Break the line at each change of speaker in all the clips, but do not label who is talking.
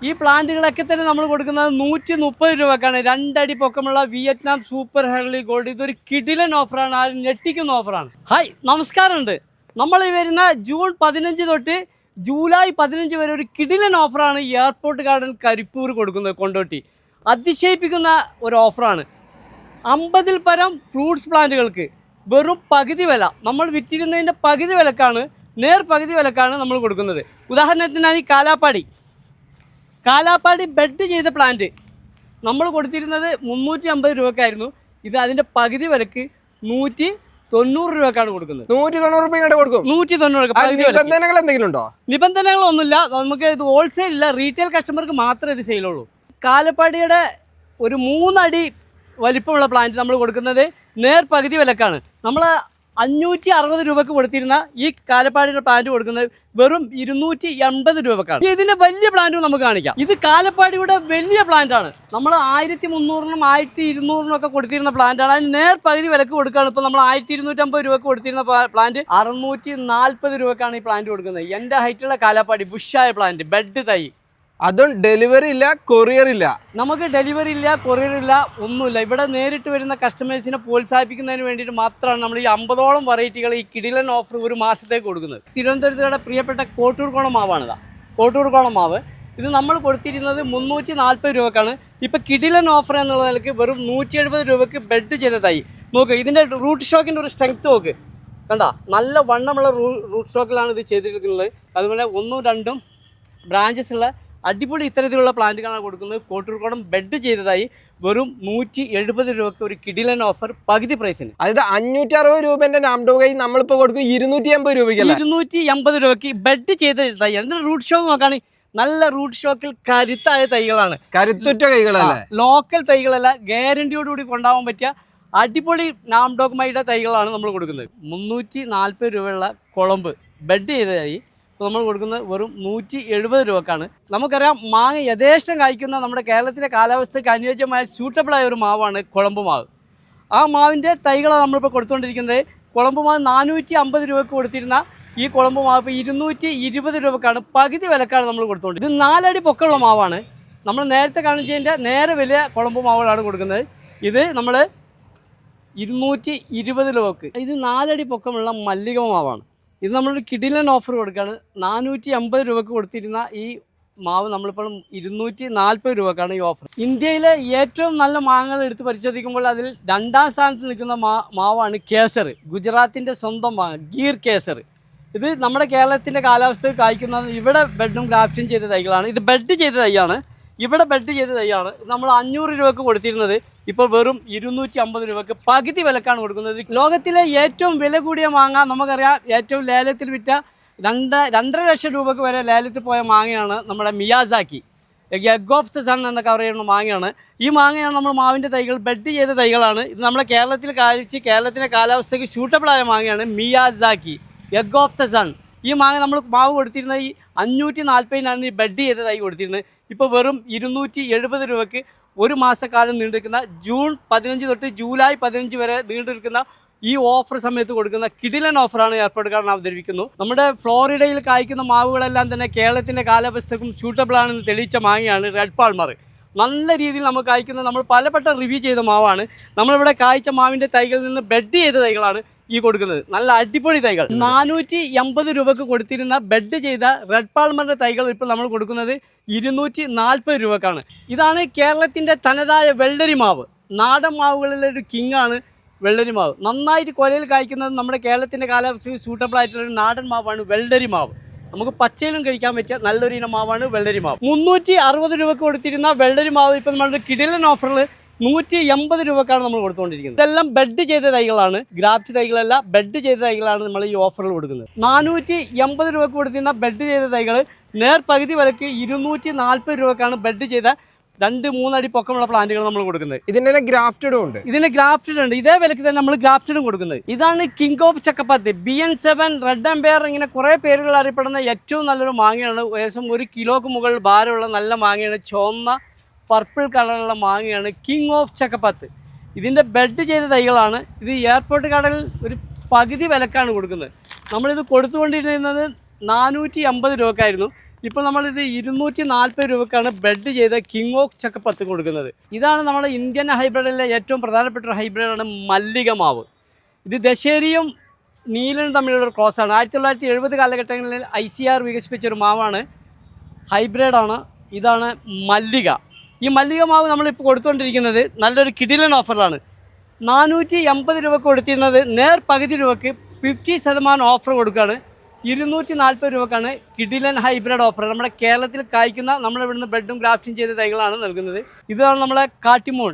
ഈ പ്ലാന്റുകളൊക്കെ തന്നെ നമ്മൾ കൊടുക്കുന്നത് 130 രൂപക്കാണ്. 2 അടി പൊക്കമുള്ള വിയറ്റ്നാം സൂപ്പർ ഹെർലി ഗോൾഡ്. ഇതൊരു കിടിലൻ ഓഫറാണ്, ആ ഞെട്ടിക്കുന്ന ഓഫറാണ്. ഹായ്, നമസ്കാരമുണ്ട്. നമ്മൾ ഈ വരുന്ന ജൂൺ 15 തൊട്ട് ജൂലൈ 15 വരെ ഒരു കിടിലൻ ഓഫറാണ് എയർപോർട്ട് ഗാർഡൻ കരിപ്പൂർ കൊടുക്കുന്നത്. കൊണ്ടോട്ടി അതിശയിപ്പിക്കുന്ന ഒരു ഓഫറാണ്. 50-ൽ പരം ഫ്രൂട്ട്സ് പ്ലാന്റുകൾക്ക് വെറും പകുതി വില. നമ്മൾ വിറ്റിരുന്നതിൻ്റെ പകുതി വിലക്കാണ്, പകുതി വിലക്കാണ് നമ്മൾ കൊടുക്കുന്നത്. ഉദാഹരണത്തിനാണ് ഈ കാലാപ്പാടി ബെഡ് ചെയ്ത പ്ലാന്റ് നമ്മൾ കൊടുത്തിരുന്നത് 350 രൂപക്കായിരുന്നു. ഇത് അതിൻ്റെ പകുതി വിലക്ക് 190 രൂപക്കാണ് കൊടുക്കുന്നത്.
190 രൂപ കൊടുക്കും.
190
നിബന്ധനകൾ എന്തെങ്കിലും ഉണ്ടോ?
നിബന്ധനകളൊന്നുമില്ല. നമുക്ക് ഇത് ഹോൾസെയിൽ ഇല്ല, റീറ്റെയിൽ കസ്റ്റമർക്ക് മാത്രമേ ഇത് സെയിലുള്ളൂ. കാലപ്പാടിയുടെ ഒരു 3 അടി വലിപ്പമുള്ള പ്ലാന്റ് നമ്മൾ കൊടുക്കുന്നത് പകുതി വിലക്കാണ്. നമ്മൾ 560 രൂപക്ക് കൊടുത്തിരുന്ന ഈ കാലപ്പാടിയുടെ പ്ലാന്റ് കൊടുക്കുന്നത് വെറും 280 രൂപക്കാണ്. ഇതിന്റെ വലിയ പ്ലാന്റും നമുക്ക് കാണിക്കാം. ഇത് കാലപ്പാടിയുടെ വലിയ പ്ലാന്റ് ആണ്. നമ്മൾ 1300-നും 1200-നും ഒക്കെ കൊടുത്തിരുന്ന പ്ലാന്റ് ആണ്. അതിന് പകുതി വിലക്ക് കൊടുക്കുകയാണ്. ഇപ്പോൾ നമ്മൾ 1250 രൂപക്ക് കൊടുത്തിരുന്ന പ്ലാന്റ് 640 രൂപക്കാണ് ഈ പ്ലാന്റ് കൊടുക്കുന്നത്. എൻ്റെ ഹൈറ്റുള്ള കാലപ്പാടി ബുഷായ പ്ലാന്റ്, ബെഡ് തൈ.
അതും ഡെലിവറി ഇല്ല, കൊറിയർ ഇല്ല.
നമുക്ക് ഡെലിവറി ഇല്ല, കൊറിയർ ഇല്ല, ഒന്നുമില്ല. ഇവിടെ നേരിട്ട് വരുന്ന കസ്റ്റമേഴ്സിനെ പ്രോത്സാഹിപ്പിക്കുന്നതിന് വേണ്ടിയിട്ട് മാത്രമാണ് നമ്മൾ ഈ 50ഓളം വെറൈറ്റികൾ ഈ കിടിലൻ ഓഫർ ഒരു മാസത്തേക്ക് കൊടുക്കുന്നത്. തിരുവനന്തപുരത്തുടെ പ്രിയപ്പെട്ട കോട്ടൂർക്കോണം മാവാണിതാ. കോട്ടൂർക്കോണം മാവ് ഇത് നമ്മൾ കൊടുത്തിരുന്നത് 340 രൂപക്കാണ്. ഇപ്പോൾ കിടിലൻ ഓഫർ എന്നുള്ള നിലയ്ക്ക് വെറും 170 രൂപക്ക് ബെഡ് ചെയ്ത തൈ. നോക്ക്, ഇതിൻ്റെ റൂട്ട് സ്റ്റോക്കിൻ്റെ ഒരു സ്ട്രെങ്ത് നോക്ക്. കണ്ട, നല്ല വണ്ണമുള്ള റൂട്ട് സ്റ്റോക്കിലാണ് ഇത് ചെയ്തിരിക്കുന്നത്. അതുപോലെ 1-2 ബ്രാഞ്ചസ് ഉള്ള അടിപൊളി ഇത്തരത്തിലുള്ള പ്ലാന്റുകളാണ് കൊടുക്കുന്നത്. കോട്ടൂർക്കോണം ബെഡ് ചെയ്തതായി വെറും 170 രൂപയ്ക്ക് ഒരു കിടിലൻ ഓഫർ പകുതി പ്രൈസിന്.
അതായത് 560 രൂപേന്റെ നാംഡോഗൈ നമ്മളിപ്പോൾ കൊടുക്കും 280 രൂപയ്ക്ക്.
280 രൂപയ്ക്ക് ബെഡ് ചെയ്ത തൈ. അതിന്റെ റൂട്ട് സ്റ്റോക്ക് നോക്കുകയാണെങ്കിൽ നല്ല റൂട്ട് സ്റ്റോക്കിൽ കരുത്തായ തൈകളാണ്,
കരുത്തുറ്റ തൈകളല്ലേ,
ലോക്കൽ തൈകളല്ല, ഗ്യാരണ്ടിയോടുകൂടി കൊണ്ടുപോകാൻ പറ്റിയ അടിപൊളി നാംഡോഗ്മയുടെ തൈകളാണ് നമ്മൾ കൊടുക്കുന്നത്. 340 രൂപയുള്ള കുളമ്പ് ബെഡ് ചെയ്തതായി നമ്മൾ കൊടുക്കുന്നത് വെറും 170 രൂപക്കാണ്. നമുക്കറിയാം, മാങ്ങ യഥേഷ്ടം കായ്ക്കുന്ന നമ്മുടെ കേരളത്തിലെ കാലാവസ്ഥയ്ക്ക് അനുയോജ്യമായ സ്യൂട്ടബിളായ ഒരു മാവാണ് കുളമ്പ് മാവ്. ആ മാവിൻ്റെ തൈകളാണ് നമ്മളിപ്പോൾ കൊടുത്തുകൊണ്ടിരിക്കുന്നത്. കുളമ്പ് മാവ് 450 രൂപയ്ക്ക് കൊടുത്തിരുന്ന ഈ കുളമ്പ് മാവ് ഇപ്പോൾ 220 രൂപക്കാണ്, പകുതി വിലക്കാണ് നമ്മൾ കൊടുത്തുകൊണ്ട്. ഇത് 4 അടി പൊക്കമുള്ള മാവാണ്. നമ്മൾ നേരത്തെ കാണിച്ചതിൻ്റെ വലിയ കുളമ്പ് മാവുകളാണ് കൊടുക്കുന്നത്. ഇത് നമ്മൾ 220 രൂപക്ക്. ഇത് 4 അടി പൊക്കമുള്ള മല്ലിക മാവാണ്. ഇത് നമ്മളൊരു കിടിലൻ ഓഫർ കൊടുക്കുകയാണ്. 450 രൂപക്ക് കൊടുത്തിരുന്ന ഈ മാവ് നമ്മളിപ്പോൾ 240 രൂപക്കാണ് ഈ ഓഫർ. ഇന്ത്യയിലെ ഏറ്റവും നല്ല മാങ്ങകൾ എടുത്ത് പരിശോധിക്കുമ്പോൾ അതിൽ 2ാം സ്ഥാനത്ത് നിൽക്കുന്ന മാവാണ് കേസർ. ഗുജറാത്തിൻ്റെ സ്വന്തം മാങ്ങ ഗീർ കേസർ. ഇത് നമ്മുടെ കേരളത്തിൻ്റെ കാലാവസ്ഥയിൽ കായ്ക്കുന്ന, ഇവിടെ ബെഡും ഗ്രാഫ്റ്റും ചെയ്ത തൈകളാണ്. ഇത് ബെഡ് ചെയ്ത തൈയാണ്, ഇവിടെ ബെഡ് ചെയ്ത തൈയാണ്. നമ്മൾ 500 രൂപക്ക് കൊടുത്തിരുന്നത് ഇപ്പോൾ വെറും 250 രൂപക്ക് പകുതി വിലക്കാണ് കൊടുക്കുന്നത്. ലോകത്തിലെ ഏറ്റവും വില കൂടിയ മാങ്ങ നമുക്കറിയാം, ഏറ്റവും ലേലത്തിൽ വിറ്റ 2.5 ലക്ഷം രൂപക്ക് വരെ ലേലത്തിൽ പോയ മാങ്ങയാണ് നമ്മുടെ Miyazaki. Egg of the sun എന്നൊക്കെ പറയുന്ന മാങ്ങയാണ്. ഈ മാങ്ങയാണ് നമ്മൾ മാവിൻ്റെ തൈകൾ, ബെഡ് ചെയ്ത തൈകളാണ്. ഇത് നമ്മുടെ കേരളത്തിൽ കാഴ്ച കേരളത്തിൻ്റെ കാലാവസ്ഥയ്ക്ക് സ്യൂട്ടബിളായ മാങ്ങയാണ് Miyazaki, egg of the sun. ഈ മാങ്ങ നമ്മൾ മാവ് കൊടുത്തിരുന്നത് ഈ 540-നാണ് ഈ ബെഡ് ചെയ്ത തൈ കൊടുത്തിരുന്നത്. ഇപ്പോൾ വെറും 270 രൂപയ്ക്ക് ഒരു മാസക്കാലം നീണ്ടിരിക്കുന്ന ജൂൺ 15 തൊട്ട് ജൂലൈ 15 വരെ നീണ്ടിരിക്കുന്ന ഈ ഓഫർ സമയത്ത് കൊടുക്കുന്ന കിടിലൻ ഓഫറാണ് എയർപോർട്ട് ഗാർഡൻ അവതരിപ്പിക്കുന്നു. നമ്മുടെ ഫ്ലോറിഡയിൽ കായ്ക്കുന്ന മാവുകളെല്ലാം തന്നെ കേരളത്തിൻ്റെ കാലാവസ്ഥക്കും സ്യൂട്ടബിളാണെന്ന് തെളിയിച്ച മാങ്ങയാണ് റെഡ് പാൾമർ. നല്ല രീതിയിൽ നമുക്ക് കായ്ക്കുന്ന, നമ്മൾ പലപ്പെട്ട റിവ്യൂ ചെയ്ത മാവാണ്. നമ്മളിവിടെ കായ്ച്ച മാവിൻ്റെ തൈകളിൽ നിന്ന് ബെഡ് ചെയ്ത തൈകളാണ് ഈ കൊടുക്കുന്നത്. നല്ല അടിപൊളി തൈകൾ. 480 രൂപക്ക് കൊടുത്തിരുന്ന ബെഡ് ചെയ്ത റെഡ് പാൾമറിൻ്റെ തൈകൾ ഇപ്പോൾ നമ്മൾ കൊടുക്കുന്നത് 240 രൂപക്കാണ്. ഇതാണ് കേരളത്തിൻ്റെ തനതായ വെള്ളരി മാവ്. നാടൻ മാവുകളിലെ ഒരു കിങ്ങാണ് വെള്ളരി മാവ്. നന്നായിട്ട് കൊലയിൽ കായ്ക്കുന്നത് നമ്മുടെ കേരളത്തിൻ്റെ കാലാവസ്ഥയിൽ സൂട്ടബിളായിട്ടുള്ളൊരു നാടൻ മാവാണ് വെള്ളരി മാവ്. നമുക്ക് പച്ചയിലും കഴിക്കാൻ പറ്റിയ നല്ലൊരു ഇനം മാവാണ് വെള്ളരി മാവ്. 360 രൂപക്ക് കൊടുത്തിരുന്ന വെള്ളരി മാവ് ഇപ്പോൾ നമ്മുടെ കിടിലൻ ഓഫറിൽ 180 രൂപക്കാണ് നമ്മൾ കൊടുത്തുകൊണ്ടിരിക്കുന്നത്. ഇതെല്ലാം ബെഡ് ചെയ്ത തൈകളാണ്, ഗ്രാഫ്റ്റ് തൈകളല്ല, ബെഡ് ചെയ്ത തൈകളാണ് നമ്മൾ ഈ ഓഫറിൽ കൊടുക്കുന്നത്. 480 രൂപക്ക് കൊടുത്തിരുന്ന ബെഡ് ചെയ്ത തൈകൾ പകുതി വിലക്ക് 240 രൂപക്കാണ് ബെഡ് ചെയ്ത 2-3 അടി പൊക്കമുള്ള പ്ലാന്റുകൾ നമ്മൾ കൊടുക്കുന്നത്.
ഇതിൻ്റെ ഗ്രാഫ്റ്റഡും ഉണ്ട്.
ഇതേ വിലക്ക് തന്നെ നമ്മൾ ഗ്രാഫ്റ്റഡും കൊടുക്കുന്നത്. ഇതാണ് കിങ് ഓഫ് ചക്കപ്പത്തി, BN7, റെഡ് അമ്പയർ, ഇങ്ങനെ കുറേ പേരുകൾ അറിയപ്പെടുന്ന ഏറ്റവും നല്ലൊരു മാങ്ങയാണ്. ഏകദേശം 1 കിലോക്ക് മുകളിൽ ഭാരമുള്ള നല്ല മാങ്ങയാണ്. ചുവന്ന പർപ്പിൾ കളറുള്ള മാങ്ങയാണ് കിങ് ഓഫ് ചക്കപ്പത്ത്. ഇതിൻ്റെ ബെഡ് ചെയ്ത തൈകളാണ്. ഇത് എയർപോർട്ട് ഗാർഡനിൽ ഒരു പകുതി വിലക്കാണ് കൊടുക്കുന്നത്. നമ്മളിത് കൊടുത്തുകൊണ്ടിരുന്നത് 450 രൂപക്കായിരുന്നു. ഇപ്പോൾ നമ്മളിത് 240 രൂപക്കാണ് ബെഡ് ചെയ്ത കിങ് ഓക്ക് ചക്കപ്പത്ത് കൊടുക്കുന്നത്. ഇതാണ് നമ്മുടെ ഇന്ത്യൻ ഹൈബ്രിഡിലെ ഏറ്റവും പ്രധാനപ്പെട്ട ഒരു ഹൈബ്രിഡാണ് മല്ലിക മാവ്. ഇത് ദശേരിയും നീലനും തമ്മിലുള്ള ഒരു ക്രോസാണ്. 1970 കാലഘട്ടങ്ങളിൽ ICAR വികസിപ്പിച്ച ഒരു മാവാണ്, ഹൈബ്രിഡാണ്. ഇതാണ് മല്ലിക. ഈ മല്ലിക മാവ് നമ്മളിപ്പോൾ കൊടുത്തുകൊണ്ടിരിക്കുന്നത് നല്ലൊരു കിടിലൻ ഓഫറിലാണ്. 480 രൂപക്ക് കൊടുത്തിരുന്നത് പകുതി രൂപക്ക് 50% ഓഫർ കൊടുക്കുകയാണ്. 240 രൂപക്കാണ് കിടിലൻ ഹൈബ്രിഡ് ഓഫർ. നമ്മുടെ കേരളത്തിൽ കായ്ക്കുന്ന നമ്മളിവിടുന്ന് ബെഡും ഗ്രാഫ്റ്റിംഗ് ചെയ്ത തൈകളാണ് നൽകുന്നത്. ഇതാണ് നമ്മളെ കാട്ടിമൂൺ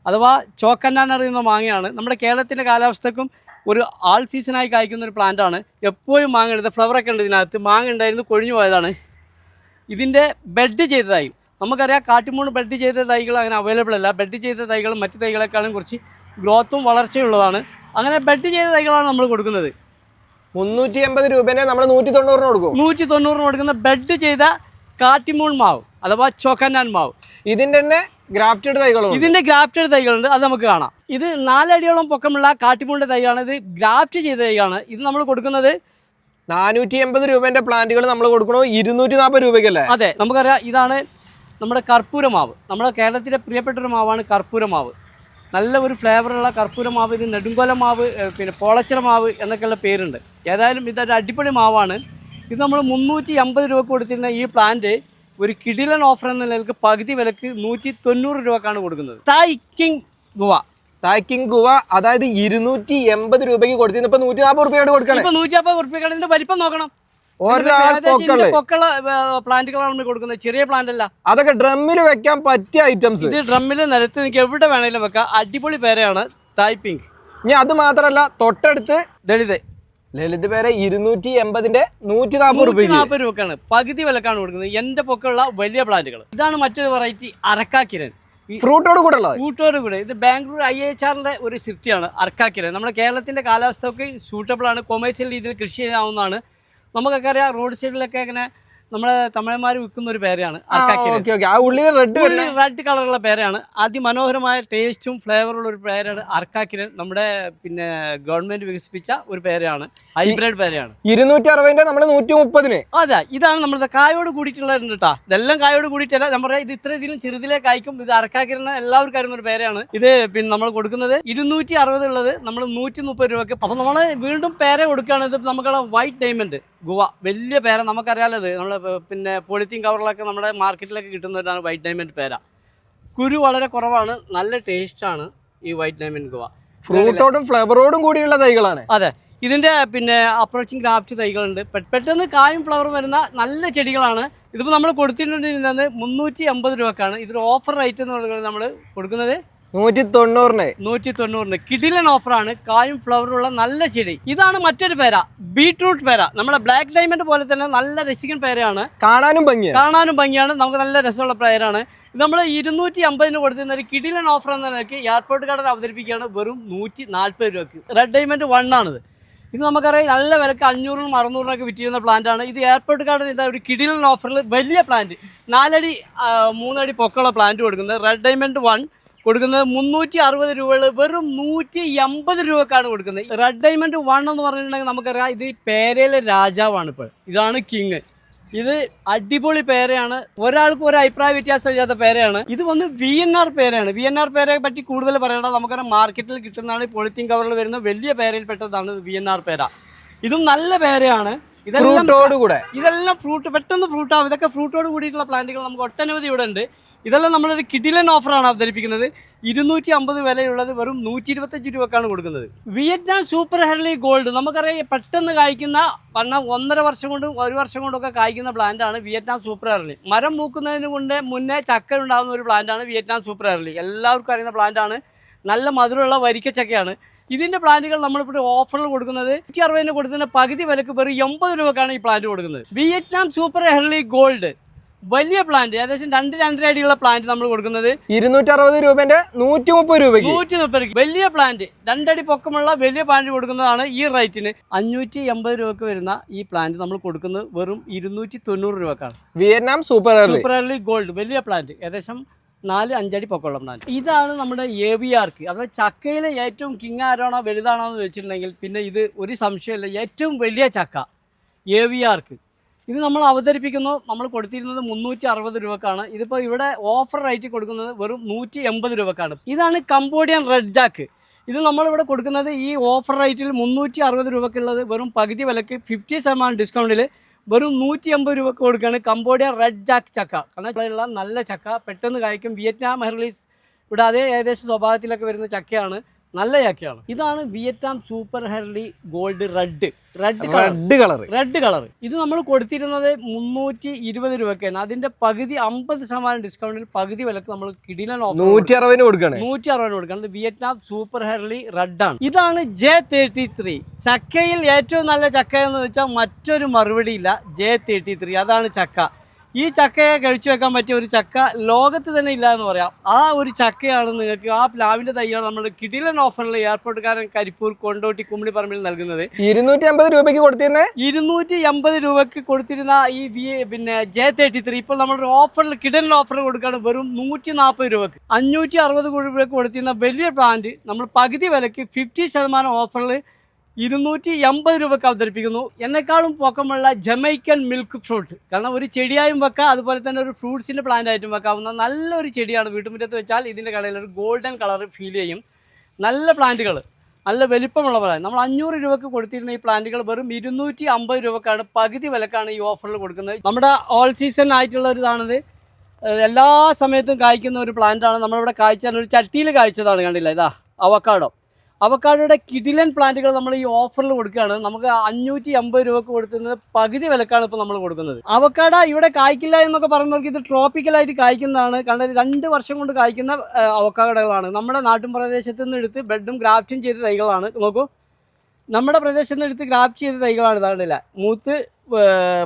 അഥവാ ചോക്കന്നാൻ അറിയുന്ന മാങ്ങയാണ്. നമ്മുടെ കേരളത്തിൻ്റെ കാലാവസ്ഥക്കും ഒരു ആൾ സീസണായി കായ്ക്കുന്ന ഒരു പ്ലാന്റാണ്. എപ്പോഴും മാങ്ങ ഉണ്ട്. ഫ്ലവറൊക്കെ ഉണ്ട് ഇതിനകത്ത്. മാങ്ങ ഉണ്ടായിരുന്നു, കൊഴിഞ്ഞു പോയതാണ്. ഇതിൻ്റെ ബെഡ് ചെയ്ത തൈ നമുക്കറിയാം, കാട്ടിമൂൺ ബെഡ് ചെയ്ത തൈകൾ അങ്ങനെ അവൈലബിൾ അല്ല. ബെഡ് ചെയ്ത തൈകൾ മറ്റ് തൈകളെക്കാളും കുറച്ച് ഗ്രോത്തും വളർച്ചയുള്ളതാണ്. അങ്ങനെ ബെഡ് ചെയ്ത തൈകളാണ് നമ്മൾ കൊടുക്കുന്നത്.
380 രൂപേനെ നമ്മൾ 190 കൊടുക്കും.
190 കൊടുക്കുന്ന ബെഡ് ചെയ്ത കാട്ടിമൂൺ മാവ് അഥവാ ചോക്കന്നാൻ മാവ്.
ഇതിൻ്റെ തന്നെ ഗ്രാഫ്റ്റഡ് തൈകളുണ്ട്.
ഇതിൻ്റെ ഗ്രാഫ്റ്റഡ് തൈകളുണ്ട്, അത് നമുക്ക് കാണാം. ഇത് 4 അടിയോളം പൊക്കമുള്ള കാട്ടിമൂണിൻ്റെ തൈയാണ്. ഇത് ഗ്രാഫ്റ്റ് ചെയ്ത തൈയാണ്. ഇത് നമ്മൾ കൊടുക്കുന്നത്
480 രൂപേന്റെ പ്ലാന്റുകൾ നമ്മൾ കൊടുക്കണോ 240 രൂപയ്ക്കല്ലേ?
അതെ, നമുക്കറിയാം. ഇതാണ് നമ്മുടെ കർപ്പൂരമാവ്. നമ്മുടെ കേരളത്തിലെ പ്രിയപ്പെട്ടൊരു മാവാണ് കർപ്പൂരമാവ്. നല്ല ഒരു ഫ്ലേവറുള്ള കർപ്പൂരമാവ്. ഇത് നെടുങ്കോല മാവ്, പിന്നെ പോളച്ചിറ മാവ് എന്നൊക്കെയുള്ള പേരുണ്ട്. ഏതായാലും ഇതൊരു അടിപൊളി മാവാണ്. ഇത് നമ്മൾ 380 രൂപ കൊടുത്തിരുന്ന ഈ പ്ലാന്റ് ഒരു കിടിലൻ ഓഫർ എന്ന നിലയ്ക്ക് പകുതി വിലക്ക് 190 രൂപക്കാണ് കൊടുക്കുന്നത്. തായ്ക്കിങ് ഗുവ.
തായ്ക്കിങ് ഗുവ അതായത് 280 രൂപയ്ക്ക് കൊടുത്തിരുന്നു. ഇപ്പൊ 140 രൂപയോട് കൊടുക്കണം.
ഇപ്പൊ 150 രൂപയ്ക്കാണ്. ഇതിന്റെ വലിപ്പം നോക്കണം. പൊക്കമുള്ള പ്ലാന്റുകളാണ് നമ്മൾ കൊടുക്കുന്നത്, ചെറിയ പ്ലാന്റ് അല്ല.
അതൊക്കെ ഡ്രമ്മിൽ വെക്കാൻ പറ്റിയ ഐറ്റംസ്.
ഇത് ഡ്രമ്മിൽ നിലത്ത് നിങ്ങൾക്ക് എവിടെ വേണമെങ്കിലും വെക്കാം. അടിപൊളി പേരയാണ് തായ് പിങ്ക്.
ഇനി അത് മാത്രമല്ല, തൊട്ടടുത്ത്
ലളിത്
പേരെ 280ന്റെ 140
രൂപക്കാണ് പകുതി വിലക്കാണ് കൊടുക്കുന്നത്. എന്റെ പൊക്കമുള്ള വലിയ പ്ലാന്റുകൾ. ഇതാണ് മറ്റൊരു വെറൈറ്റി അരക്കാക്കിരൻ.
ഫ്രൂട്ടോട് കൂടെ
കൂടെ ഇത് ബാംഗ്ലൂർ IHRന്റെ ഒരു സിറ്റിയാണ് അരക്കാക്കിരൻ. നമ്മുടെ കേരളത്തിന്റെ കാലാവസ്ഥയ്ക്ക് സൂട്ടബിൾ ആണ്. കൊമേഴ്സ്യൽ രീതിയിൽ കൃഷി ചെയ്യാവുന്നതാണ്. നമുക്കൊക്കെ അറിയാം, റോഡ് സൈഡിലൊക്കെ അങ്ങനെ നമ്മളെ തമിഴന്മാർ വിൽക്കുന്ന ഒരു പേരാണ് റെഡ് കളറുള്ള പേരാണ്. അതിമനോഹരമായ ടേസ്റ്റും ഫ്ലേവറുള്ള ഒരു പേരാണ് അർക്കാക്കിരൻ. നമ്മുടെ പിന്നെ ഗവൺമെന്റ് വികസിപ്പിച്ച ഒരു പേരാണ്, ഹൈബ്രിഡ് പേരാണ്.
260 നമ്മൾ 130.
അതെ, ഇതാണ് നമ്മുടെ കായോട് കൂടിയിട്ടുള്ളത് കേട്ടോ. ഇതെല്ലാം കായോട് കൂടിയിട്ടല്ല, നമ്മുടെ ഇത് ഇത്ര ഇതിലും ചെറുതിലെ കായ്ക്കും. ഇത് അർക്കാക്കിരന് എല്ലാവർക്കും അറിയുന്ന ഒരു പേരാണ്. ഇത് പിന്നെ നമ്മൾ കൊടുക്കുന്നത് 260 ഉള്ളത് നമ്മൾ 130 രൂപയ്ക്ക്. അപ്പൊ നമ്മൾ വീണ്ടും പേരെ കൊടുക്കുകയാണ്. ഇത് നമുക്കുള്ള വൈറ്റ് ഡയമണ്ട് ഗുവ, വലിയ പേര. നമുക്കറിയാലോ, ഇത് നമ്മൾ പിന്നെ പോളിത്തീൻ കവറിലൊക്കെ നമ്മുടെ മാർക്കറ്റിലൊക്കെ കിട്ടുന്നതാണ് വൈറ്റ് ഡയമണ്ട് പേര. കുരു വളരെ കുറവാണ്, നല്ല ടേസ്റ്റാണ് ഈ വൈറ്റ് ഡയമണ്ട് ഗുവ.
ഫ്രൂട്ടോടും ഫ്ലവറോടും കൂടിയുള്ള തൈകളാണ്.
അതെ, ഇതിൻ്റെ പിന്നെ അപ്രോച്ചിങ് ഗ്രാഫ്റ്റ് തൈകളുണ്ട്. പെട്ടെന്ന് കായും ഫ്ലവറും വരുന്ന നല്ല ചെടികളാണ്. ഇതിപ്പോൾ നമ്മൾ കൊടുത്തിട്ടുണ്ടെങ്കിൽ 380 രൂപക്കാണ്. ഇതൊരു ഓഫർ റേറ്റ് എന്ന് പറയുന്നത് നമ്മൾ കൊടുക്കുന്നത് 190. കിടിലൻ ഓഫറാണ്. കായും ഫ്ലവറുള്ള നല്ല ചെടി. ഇതാണ് മറ്റൊരു പേര, ബീട്രൂട്ട് പേര. നമ്മുടെ ബ്ലാക്ക് ഡയമണ്ട് പോലെ തന്നെ നല്ല രസികൻ പേരയാണ്.
കാണാനും
ഭംഗിയാണ്. നമുക്ക് നല്ല രസമുള്ള പേരാണ്. ഇത് നമ്മൾ 250 കൊടുത്തിരുന്ന ഒരു കിടിലൻ ഓഫർ എന്ന നിലയ്ക്ക് എയർപോർട്ട് ഗാർഡൻ അവതരിപ്പിക്കുകയാണ് വെറും 140 രൂപയ്ക്ക്. റെഡ് ഡയമണ്ട് 1 ആണിത്. ഇത് നമുക്കറിയാം നല്ല വിലക്ക് 500-നും 600-നൊക്കെ വിറ്റിരുന്ന പ്ലാന്റാണ്. ഇത് എയർപോർട്ട് ഗാർഡൻ ഇതാ ഒരു കിടിലൻ ഓഫറിൽ വലിയ പ്ലാന്റ് 4 അടി 3 അടി പൊക്കമുള്ള പ്ലാന്റ് കൊടുക്കുന്നത്. റെഡ് ഡയമണ്ട് 1 കൊടുക്കുന്നത് 360 രൂപകൾ വെറും 180 രൂപക്കാണ് കൊടുക്കുന്നത്. റെഡ് ഡയമണ്ട് 1 എന്ന് പറഞ്ഞിട്ടുണ്ടെങ്കിൽ നമുക്കറിയാം ഇത് പേരയിലെ രാജാവാണ്. ഇപ്പോൾ ഇതാണ് കിങ്. ഇത് അടിപൊളി പേരയാണ്. ഒരാൾക്ക് ഒരു അഭിപ്രായ വ്യത്യാസം ഇല്ലാത്ത പേരയാണ്. ഇത് വന്ന് VNR പേരയാണ്. VNR പേരയെ പറ്റി കൂടുതൽ പറയേണ്ടത് നമുക്കറിയാം, മാർക്കറ്റിൽ കിട്ടുന്നതാണ്. പോളിത്തീൻ കവറിൽ വരുന്ന വലിയ പേരയിൽപ്പെട്ടതാണ് VNR പേര. ഇതും നല്ല പേരയാണ്. ഇതെല്ലാം ഫ്രൂട്ട്, പെട്ടെന്ന് ഫ്രൂട്ട് ആവും. ഇതൊക്കെ ഫ്രൂട്ടോട് കൂടിയിട്ടുള്ള പ്ലാന്റുകൾ നമുക്ക് ഒട്ടനവധി ഇവിടെ ഉണ്ട്. ഇതെല്ലാം നമ്മളൊരു കിടിലൻ ഓഫറാണ് അവതരിപ്പിക്കുന്നത്. 250 വിലയുള്ളത് വെറും 125 രൂപക്കാണ് കൊടുക്കുന്നത്. Vietnam super early gold. നമുക്കറിയാം പെട്ടെന്ന് കായ്ക്കുന്ന 1.5 വർഷം കൊണ്ടും 1 വർഷം കൊണ്ടൊക്കെ കായ്ക്കുന്ന പ്ലാന്റാണ് വിയറ്റ്നാം സൂപ്പർ ഹെർലി. മരം മൂക്കുന്നതിന് മുന്നേ ചക്ക ഉണ്ടാകുന്ന ഒരു പ്ലാന്റാണ് വിയറ്റ്നാം സൂപ്പർ ഹെർലി. എല്ലാവർക്കും അറിയുന്ന പ്ലാന്റാണ്. നല്ല മധുരമുള്ള വരിക്കച്ചക്കയാണ്. ഇതിൻ്റെ പ്ലാന്റുകൾ നമ്മളിപ്പോൾ ഓഫറിൽ കൊടുക്കുന്നത് 160 കൊടുക്കുന്ന പകുതി വിലക്ക് വെറും 80 രൂപക്കാണ് ഈ പ്ലാന്റ് കൊടുക്കുന്നത്. വിയറ്റ്നാം സൂപ്പർ ഹെർലി ഗോൾഡ് വലിയ പ്ലാന്റ്, ഏകദേശം 2-2.5 അടിയുള്ള പ്ലാന്റ് നമ്മൾ കൊടുക്കുന്നത്
260 രൂപന്റെ 130
രൂപയ്ക്ക്. വലിയ പ്ലാന്റ് 2 അടി പൊക്കമുള്ള വലിയ പ്ലാന്റ് കൊടുക്കുന്നതാണ് ഈ റേറ്റിന്. 580 രൂപക്ക് വരുന്ന ഈ പ്ലാന്റ് നമ്മൾ കൊടുക്കുന്നത് വെറും 290 രൂപക്കാണ്.
വിയറ്റ്നാം സൂപ്പർ
ഹെർലി ഗോൾഡ് വലിയ പ്ലാന്റ്, ഏകദേശം 4-5 അടി പൊക്കമുള്ള പ്ലാന്റ്. ഇതാണ് നമ്മുടെ AVRക്ക്. അതായത് ചക്കയിലെ ഏറ്റവും കിങ് ആരാണോ വലുതാണോ എന്ന് വെച്ചിട്ടുണ്ടെങ്കിൽ പിന്നെ ഇത് ഒരു സംശയമില്ല, ഏറ്റവും വലിയ ചക്ക AVRക്ക്. ഇത് നമ്മൾ അവതരിപ്പിക്കുന്നു, നമ്മൾ കൊടുത്തിരുന്നത് 360 രൂപക്കാണ്. ഇതിപ്പോൾ ഇവിടെ ഓഫർ റേറ്റ് കൊടുക്കുന്നത് വെറും 180 രൂപക്കാണ്. ഇതാണ് കംബോഡിയൻ റെഡ് ജാക്ക്. ഇത് നമ്മളിവിടെ കൊടുക്കുന്നത് ഈ ഓഫർ റേറ്റിൽ 360 രൂപക്കുള്ളത് വെറും പകുതി വിലക്ക് 50% ഡിസ്കൗണ്ടിൽ വെറും 180 രൂപക്ക് കൊടുക്കുകയാണ് കംബോഡിയൻ റെഡ് ജാക്ക് ചക്ക. കാരണം ഇവിടെയുള്ള നല്ല ചക്ക പെട്ടെന്ന് കായ്ക്കും. വിയറ്റ്നാം ഹെർലീസ് ഇവിടെ അതേ ഏകദേശം സ്വഭാവത്തിലൊക്കെ വരുന്ന ചക്കയാണ്, നല്ല ചക്കയാണ്. ഇതാണ് Vietnam super early gold red colour. ഇത് നമ്മൾ കൊടുത്തിരുന്നത് 320 രൂപക്കാണ്. അതിന്റെ പകുതി 50% ഡിസ്കൗണ്ടിൽ പകുതി വിലക്ക് നമ്മൾ കിടിലൻ ഓഫർ
160
കൊടുക്കണം. വിയറ്റ്നാം സൂപ്പർ ഹെർലി റെഡ് ആണ്. ഇതാണ് J33. ചക്കയിൽ ഏറ്റവും നല്ല ചക്ക എന്ന് വെച്ചാൽ മറ്റൊരു മറുപടിയില്ല, J33. അതാണ് ചക്ക. ഈ ചക്കയെ കഴിച്ചു വെക്കാൻ പറ്റിയ ഒരു ചക്ക ലോകത്ത് തന്നെ ഇല്ല എന്ന് പറയാം. ആ ഒരു ചക്കയാണ് നിങ്ങൾക്ക്, ആ പ്ലാവിന്റെ തൈയാണ് നമ്മൾ കിടിലൻ ഓഫറിൽ എയർപോർട്ടുകാരൻ കരിപ്പൂർ, കൊണ്ടോട്ടി, കുമ്മിണിപ്പറമ്പിൽ നൽകുന്നത്.
280 രൂപയ്ക്ക് കൊടുത്തിരുന്നത്
280 രൂപയ്ക്ക് കൊടുത്തിരുന്ന ഈ J33 ഇപ്പോൾ നമ്മൾ ഓഫറിൽ കിടിലൻ ഓഫറിൽ കൊടുക്കുകയാണ് വെറും 140 രൂപക്ക്. 560 രൂപയ്ക്ക് കൊടുത്തിരുന്ന വലിയ പ്ലാന്റ് നമ്മൾ പകുതി വിലക്ക് 50% ഓഫറിൽ 280 രൂപക്ക് അവതരിപ്പിക്കുന്നു. എന്നെക്കാളും പൊക്കമുള്ള ജമൈക്കൻ മിൽക്ക് ഫ്രൂട്ട്സ്. കാരണം ഒരു ചെടിയായും വെക്കാം, അതുപോലെ തന്നെ ഒരു ഫ്രൂട്ട്സിൻ്റെ പ്ലാന്റ് ആയിട്ടും വെക്കാവുന്ന നല്ലൊരു ചെടിയാണ്. വീട്ടുമുറ്റത്ത് വെച്ചാൽ ഇതിൻ്റെ കടയിൽ ഒരു ഗോൾഡൻ കളർ ഫീൽ ചെയ്യും. നല്ല പ്ലാന്റുകൾ, നല്ല വലിപ്പമുള്ള പ്ലാന്റ്. നമ്മൾ 500 രൂപക്ക് കൊടുത്തിരുന്ന ഈ പ്ലാന്റുകൾ വെറും 250 രൂപക്കാണ്, പകുതി വിലക്കാണ് ഈ ഓഫറിൽ കൊടുക്കുന്നത്. നമ്മുടെ ഓൾ സീസൺ ആയിട്ടുള്ള ഒരു ഇതാണിത്. എല്ലാ സമയത്തും കായ്ക്കുന്ന ഒരു പ്ലാന്റാണ്. നമ്മളിവിടെ കായ്ച്ചാൽ ഒരു ചട്ടിയിൽ കായ്ച്ചതാണ്, കണ്ടില്ല? ഇതാ അവക്കാഡോയുടെ കിടിലൻ പ്ലാന്റുകൾ നമ്മൾ ഈ ഓഫറിൽ കൊടുക്കുകയാണ്. നമുക്ക് 580 രൂപക്ക് കൊടുക്കുന്നത് പകുതി വിലക്കാണ് ഇപ്പോൾ നമ്മൾ കൊടുക്കുന്നത്. അവക്കാഡ ഇവിടെ കായ്ക്കില്ല എന്നൊക്കെ പറയുന്നവർക്ക് ഇത് ട്രോപ്പിക്കലായിട്ട് കായ്ക്കുന്നതാണ്. കാരണം 2 വർഷം കൊണ്ട് കായ്ക്കുന്ന അവക്കാഡകളാണ്. നമ്മുടെ നാട്ടിൻ പ്രദേശത്ത് നിന്ന് എടുത്ത് ബെഡും ഗ്രാഫ്റ്റും ചെയ്ത തൈകളാണ്. നോക്കൂ, നമ്മുടെ പ്രദേശത്ത് നിന്ന് എടുത്ത് ഗ്രാഫ്റ്റ് ചെയ്ത തൈകളാണ്. ഇതാണ്ടില്ല, മൂത്ത്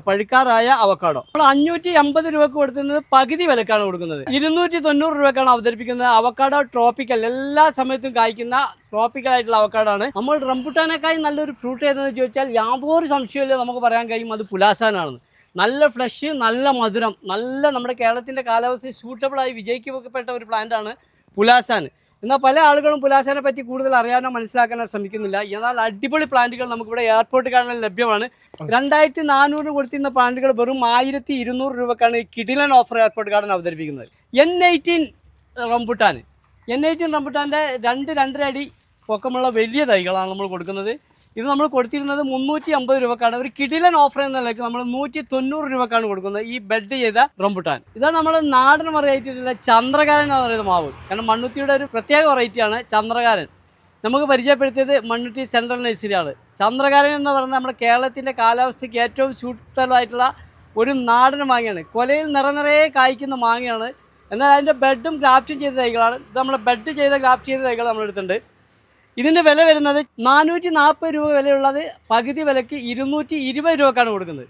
പഴുക്കാറായ അവക്കാഡോ. നമ്മൾ 580 രൂപക്ക് കൊടുക്കുന്നത് പകുതി വിലക്കാണ് കൊടുക്കുന്നത്. 290 രൂപക്കാണ് അവതരിപ്പിക്കുന്നത് അവക്കാഡോ ട്രോപ്പിക്കൽ. എല്ലാ സമയത്തും കായ്ക്കുന്ന ട്രോപ്പിക്കൽ ആയിട്ടുള്ള അവക്കാഡാണ്. നമ്മൾ റംബുട്ടാനേക്കായി നല്ലൊരു ഫ്രൂട്ട് ഏതെന്ന് ചോദിച്ചാൽ യാതൊരു സംശയമില്ല, നമുക്ക് പറയാൻ കഴിയും അത് പുലാസാനാണ്. നല്ല ഫ്ലഷ്, നല്ല മധുരം, നല്ല നമ്മുടെ കേരളത്തിൻ്റെ കാലാവസ്ഥയിൽ സൂട്ടബിളായി വിജയിക്കപ്പെട്ട ഒരു പ്ലാന്റാണ് പുലാസാൻ. എന്നാൽ പല ആളുകളും പുലാസാനെ പറ്റി കൂടുതൽ അറിയാനോ മനസ്സിലാക്കാനോ ശ്രമിക്കുന്നില്ല. എന്നാൽ അടിപൊളി പ്ലാന്റുകൾ നമുക്കിവിടെ എയർപോർട്ട് കാണാൻ ലഭ്യമാണ്. 2400 കൊടുത്തിരുന്ന പ്ലാന്റുകൾ വെറും 1200 രൂപക്കാണ് ഈ കിടിലൻ ഓഫർ എയർപോർട്ട് ഗാർഡൻ അവതരിപ്പിക്കുന്നത്. N18 rambutan. N18 റംബുട്ടാൻ്റെ 2-2.5 അടി പൊക്കമുള്ള വലിയ തൈകളാണ് നമ്മൾ കൊടുക്കുന്നത്. ഇത് നമ്മൾ കൊടുത്തിരുന്നത് 350 രൂപക്കാണ്. ഒരു കിടിലൻ ഓഫർ എന്ന നിലയ്ക്ക് നമ്മൾ 190 രൂപക്കാണ് കൊടുക്കുന്നത് ഈ ബെഡ് ചെയ്ത റംബുട്ടാൻ. ഇതാണ് നമ്മൾ നാടൻ വെറൈറ്റിയിലുള്ള ചന്ദ്രകാരൻ എന്ന് പറയുന്ന മാവ്. കാരണം മണ്ണുത്തിയുടെ ഒരു പ്രത്യേക വെറൈറ്റിയാണ് ചന്ദ്രകാരൻ. നമുക്ക് പരിചയപ്പെടുത്തിയത് മണ്ണുത്തി സെൻട്രൽ നഴ്സറിയാണ്. ചന്ദ്രകാരൻ എന്ന് പറയുന്നത് നമ്മുടെ കേരളത്തിൻ്റെ കാലാവസ്ഥയ്ക്ക് ഏറ്റവും സൂട്ടബിളായിട്ടുള്ള ഒരു നാടൻ മാങ്ങയാണ്. കൊലയിൽ നിറയെ കായ്ക്കുന്ന മാങ്ങയാണ്. എന്നാൽ അതിൻ്റെ ബെഡും ഗ്രാഫ്റ്റും ചെയ്ത തൈകളാണ്. ഇത് നമ്മൾ ബെഡ് ചെയ്ത ഗ്രാഫ്റ്റ് ചെയ്ത തൈകൾ നമ്മളെടുത്തിട്ടുണ്ട്. ഇതിൻ്റെ വില വരുന്നത് 440 രൂപ വിലയുള്ളത് പകുതി വിലയ്ക്ക് 220 രൂപക്കാണ് കൊടുക്കുന്നത്.